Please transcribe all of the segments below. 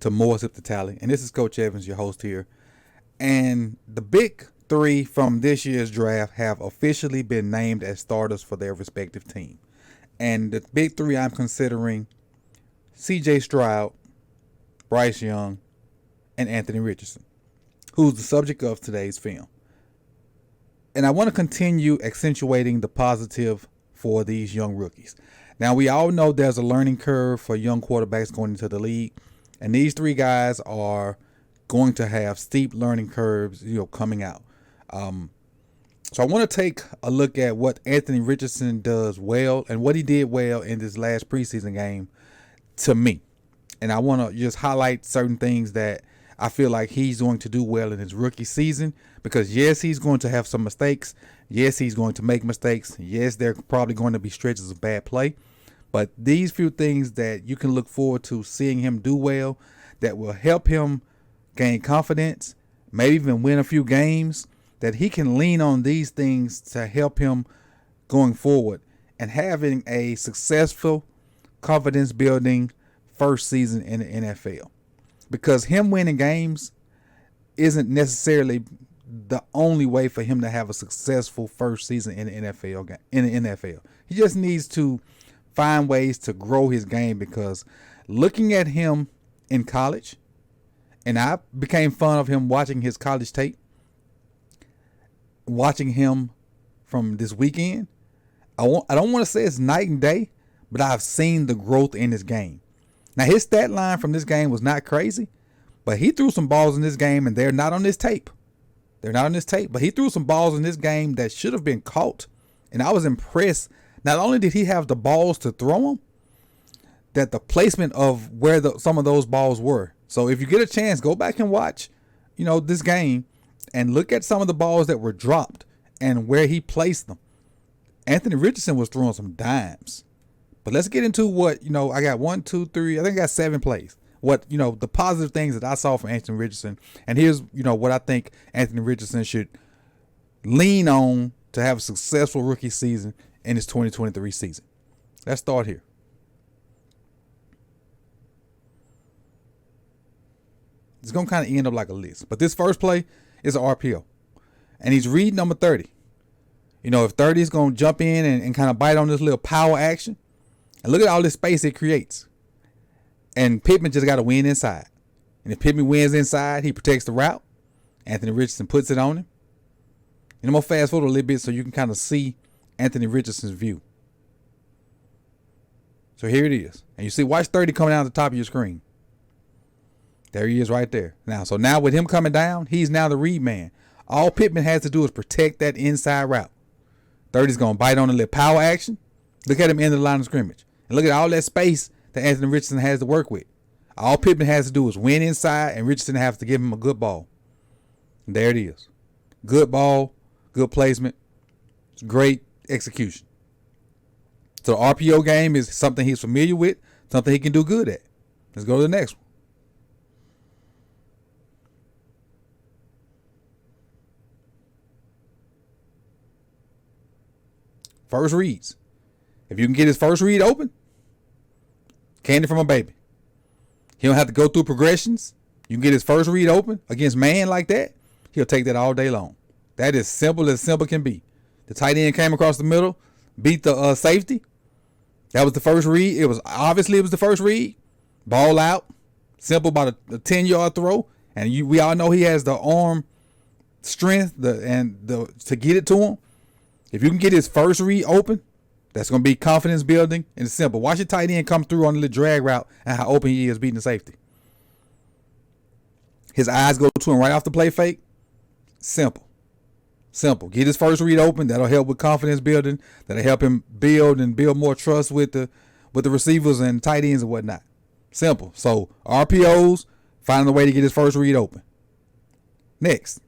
to More Sip the Tally. And this is Coach Evans, your host here. And the big three from this year's draft have officially been named as starters for their respective team. And the big three I'm considering: C.J. Stroud, Bryce Young, and Anthony Richardson, who's the subject of today's film. And I want to continue accentuating the positive for these young rookies. Now, we all know there's a learning curve for young quarterbacks going into the league, and these three guys are going to have steep learning curves, coming out. So I want to take a look at what Anthony Richardson does well and what he did well in this last preseason game to me. And I want to just highlight certain things that I feel like he's going to do well in his rookie season, because yes, he's going to have some mistakes. Yes, he's going to make mistakes. Yes, there are probably going to be stretches of bad play. But these few things that you can look forward to seeing him do well, that will help him gain confidence, maybe even win a few games, that he can lean on these things to help him going forward and having a successful, confidence building first season in the NFL. Because him winning games isn't necessarily the only way for him to have a successful first season in the NFL. He just needs to find ways to grow his game, because looking at him in college, and I became fond of him watching his college tape, watching him from this weekend, I don't want to say it's night and day, but I've seen the growth in his game. Now, his stat line from this game was not crazy, but he threw some balls in this game, and they're not on this tape. But he threw some balls in this game that should have been caught, and I was impressed. Not only did he have the balls to throw them, that the placement of where some of those balls were. So if you get a chance, go back and watch, this game and look at some of the balls that were dropped and where he placed them. Anthony Richardson was throwing some dimes. But let's get into what, I got 1, 2, 3, I think I got 7 plays. What, the positive things that I saw from Anthony Richardson. And here's, what I think Anthony Richardson should lean on to have a successful rookie season in his 2023 season. Let's start here. It's going to kind of end up like a list. But this first play is an RPO. And he's read number 30. If 30 is going to jump in and kind of bite on this little power action. And look at all this space it creates. And Pittman just got to win inside. And if Pittman wins inside, he protects the route. Anthony Richardson puts it on him. And I'm going to fast forward a little bit so you can kind of see Anthony Richardson's view. So here it is. And you see, watch 30 coming down the top of your screen. There he is right there. Now with him coming down, he's now the read man. All Pittman has to do is protect that inside route. 30's going to bite on a little power action. Look at him in the line of scrimmage. And look at all that space that Anthony Richardson has to work with. All Pittman has to do is win inside, and Richardson has to give him a good ball. And there it is. Good ball, good placement, great execution. So the RPO game is something he's familiar with, something he can do good at. Let's go to the next one. First reads. If you can get his first read open, candy from a baby. He don't have to go through progressions. You can get his first read open against man like that, he'll take that all day long. That is simple as simple can be. The tight end came across the middle, beat the safety. That was the first read. It was the first read. Ball out. Simple, about a 10-yard throw. And we all know he has the arm strength to get it to him. If you can get his first read open, that's going to be confidence building, and it's simple. Watch your tight end come through on the little drag route and how open he is beating the safety. His eyes go to him right off the play fake. Simple. Get his first read open. That'll help with confidence building. That'll help him build more trust with the receivers and tight ends and whatnot. Simple. So RPOs, finding a way to get his first read open. Next.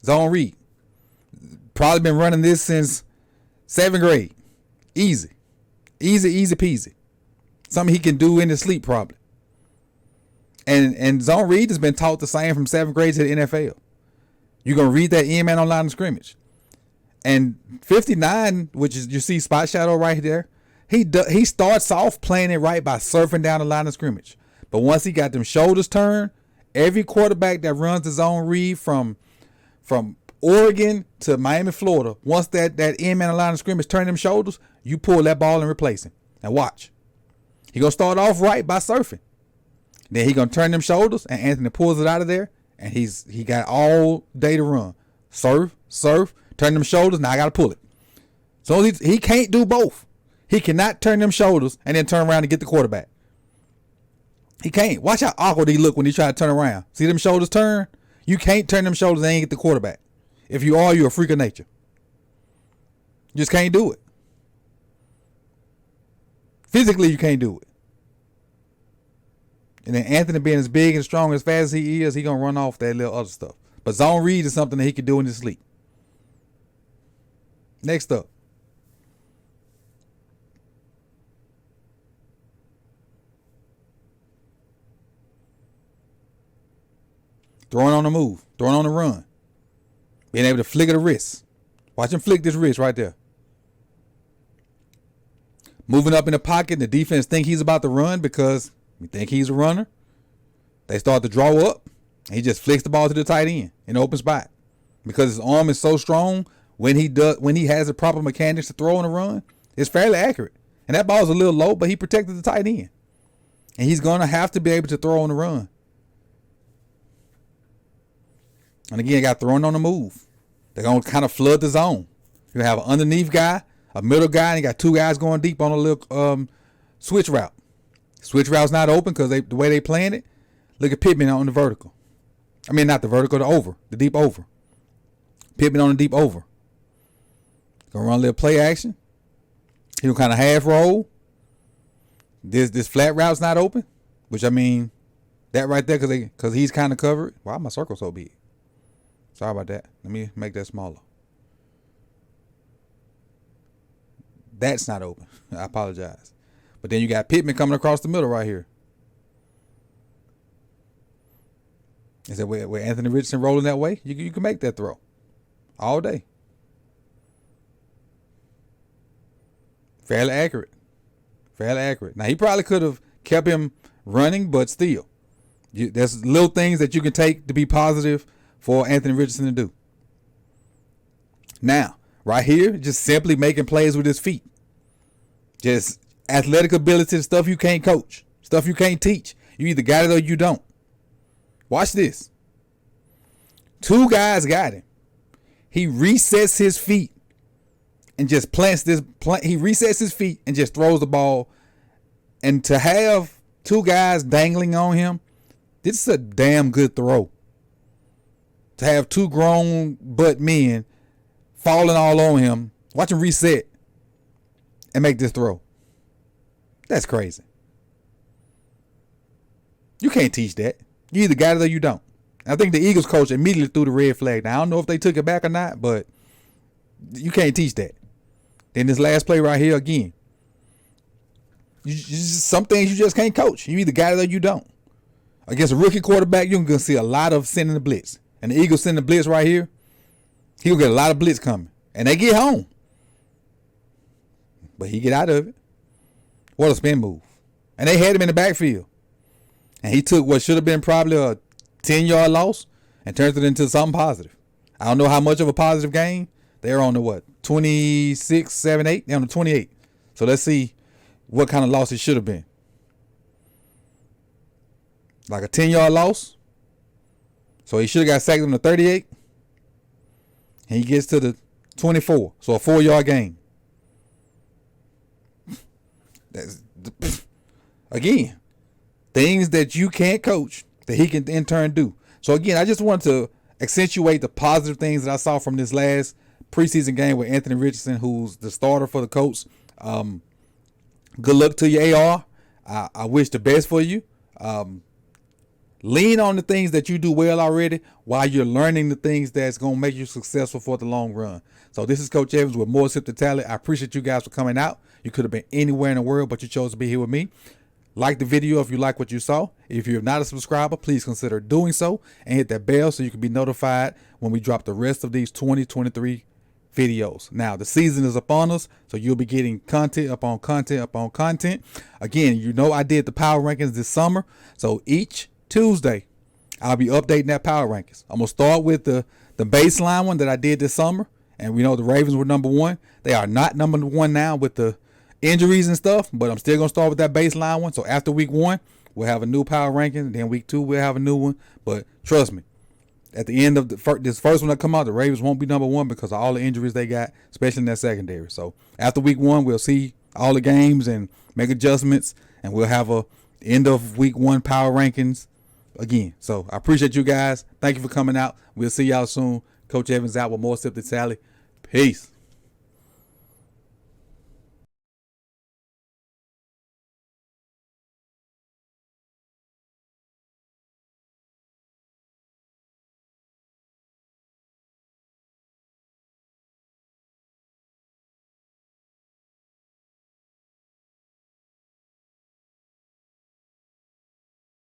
Zone read. Probably been running this since 7th grade. Easy peasy. Something he can do in his sleep probably. And zone read has been taught the same from 7th grade to the NFL. You're going to read that end man on line of scrimmage. And 59, which is, you see spot shadow right there, He starts off playing it right by surfing down the line of scrimmage. But once he got them shoulders turned, every quarterback that runs his own read from Oregon to Miami, Florida, once that end man of line of scrimmage turn them shoulders, you pull that ball and replace him. Now watch. He gonna start off right by surfing. Then he gonna turn them shoulders, and Anthony pulls it out of there, and he got all day to run. Surf, turn them shoulders. Now I gotta pull it. So he can't do both. He cannot turn them shoulders and then turn around and get the quarterback. He can't. Watch how awkward he look when he try to turn around. See them shoulders turn? You can't turn them shoulders and ain't get the quarterback. If you are, you're a freak of nature. You just can't do it. Physically, you can't do it. And then Anthony being as big and strong as fast as he is, he gonna run off that little other stuff. But zone read is something that he can do in his sleep. Next up. Throwing on the move. Throwing on the run. Being able to flick of the wrist. Watch him flick this wrist right there. Moving up in the pocket. The defense think he's about to run because we think he's a runner. They start to draw up. And he just flicks the ball to the tight end in the open spot. Because his arm is so strong, when he has the proper mechanics to throw on a run, it's fairly accurate. And that ball's a little low, but he protected the tight end. And he's going to have to be able to throw on the run. And again, got thrown on the move. They're going to kind of flood the zone. You have an underneath guy, a middle guy, and you got two guys going deep on a little switch route. Switch route's not open because the way they playing it. Look at Pittman on the vertical. I mean, not the vertical, the over, the deep over. Pittman on the deep over. Gonna run a little play action. He'll kind of half roll. This flat route's not open, which I mean, that right there because he's kind of covered. Why is my circle so big? Sorry about that. Let me make that smaller. That's not open. I apologize. But then you got Pittman coming across the middle right here. Is that where Anthony Richardson rolling that way? You can make that throw all day. Fairly accurate. Now, he probably could have kept him running, but still. There's little things that you can take to be positive for Anthony Richardson to do. Now, right here, just simply making plays with his feet. Just athletic ability, stuff you can't coach, stuff you can't teach. You either got it or you don't. Watch this. Two guys got him. He resets his feet and just he resets his feet and just throws the ball. And to have two guys dangling on him, this is a damn good throw. To have two grown butt men falling all on him, watch him reset and make this throw. That's crazy. You can't teach that. You either got it or you don't. I think the Eagles coach immediately threw the red flag. Now, I don't know if they took it back or not, but you can't teach that. Then this last play right here again. Some things you just can't coach. You either got it or you don't. Against a rookie quarterback, you're going to see a lot of sending the blitz. And the Eagles send the blitz right here. He'll get a lot of blitz coming. And they get home. But he get out of it. What a spin move. And they had him in the backfield. And he took what should have been probably a 10-yard loss and turned it into something positive. I don't know how much of a positive gain. They're on the 26, 7, 8? They're on the 28. So let's see what kind of loss it should have been. Like a 10-yard loss. So he should have got sacked on the 38. And he gets to the 24. So a 4-yard gain. Again, things that you can't coach that he can in turn do. So again, I just wanted to accentuate the positive things that I saw from this last preseason game with Anthony Richardson, who's the starter for the Colts. Good luck to you, AR. I wish the best for you. Lean on the things that you do well already while you're learning the things that's going to make you successful for the long run. So this is Coach Evans with More Sip to Tally. I appreciate you guys for coming out. You could have been anywhere in the world, but you chose to be here with me. Like the video if you like what you saw. If you're not a subscriber, please consider doing so and hit that bell so you can be notified when we drop the rest of these 2023 videos. Now, the season is upon us, so you'll be getting content upon content upon content. Again, you know I did the power rankings this summer, so each Tuesday, I'll be updating that power rankings. I'm going to start with the baseline one that I did this summer, and we know the Ravens were number one. They are not number one now with the injuries and stuff, but I'm still going to start with that baseline one. So after week 1, we'll have a new power ranking, and then week 2, we'll have a new one. But trust me, at the end of this first one that come out, the Ravens won't be number one because of all the injuries they got, especially in that secondary. So after week 1, we'll see all the games and make adjustments, and we'll have a end of week 1 power rankings again. So I appreciate you guys. Thank you for coming out. We'll see y'all soon. Coach Evans out with more Sip the Tally. Peace.